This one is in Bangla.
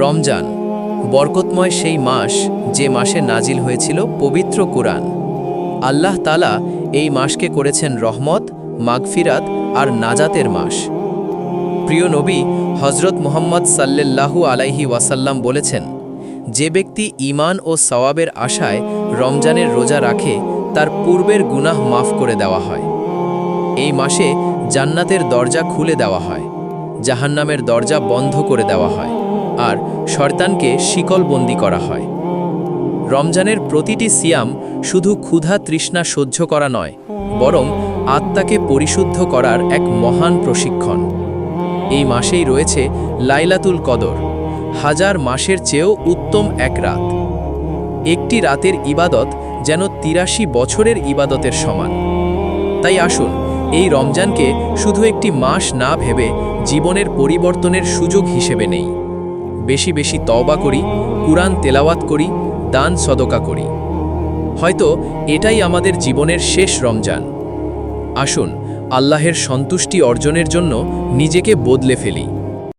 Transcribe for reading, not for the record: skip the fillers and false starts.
রমজান বরকতময় সেই মাস যে মাসে নাজিল হয়েছিল পবিত্র কুরআন। আল্লাহ তাআলা এই মাসকে করেছেন রহমত, মাগফিরাত আর নাজাতের মাস। প্রিয় নবী হজরত মুহাম্মদ সাল্লাল্লাহু আলাইহি ওয়াসাল্লাম বলেছেন, যে ব্যক্তি ঈমান ও সওয়াবের আশায় রমজানের রোজা রাখে তার পূর্বের গুনাহ মাফ করে দেওয়া হয়। এই মাসে জান্নাতের দরজা খুলে দেওয়া হয়, জাহান্নামের দরজা বন্ধ করে দেওয়া হয় আর শয়তানকে শিকলবন্দি করা হয়। রমজানের প্রতিটি সিয়াম শুধু ক্ষুধা তৃষ্ণা সহ্য করা নয়, বরং আত্মাকে পরিশুদ্ধ করার এক মহান প্রশিক্ষণ। এই মাসেই রয়েছে লাইলাতুল কদর, হাজার মাসের চেয়েও উত্তম এক রাত। একটি রাতের ইবাদত যেন ৮৩ বছরের ইবাদতের সমান। তাই আসুন এই রমজানকে শুধু একটি মাস না ভেবে জীবনের পরিবর্তনের সুযোগ হিসেবে নেই। বেশি বেশি তওবা করি, কুরআন তেলাওয়াত করি, দান সদকা করি। হয়তো এটাই আমাদের জীবনের শেষ রমজান। আসুন আল্লাহের সন্তুষ্টি অর্জনের জন্য নিজেকে বদলে ফেলি।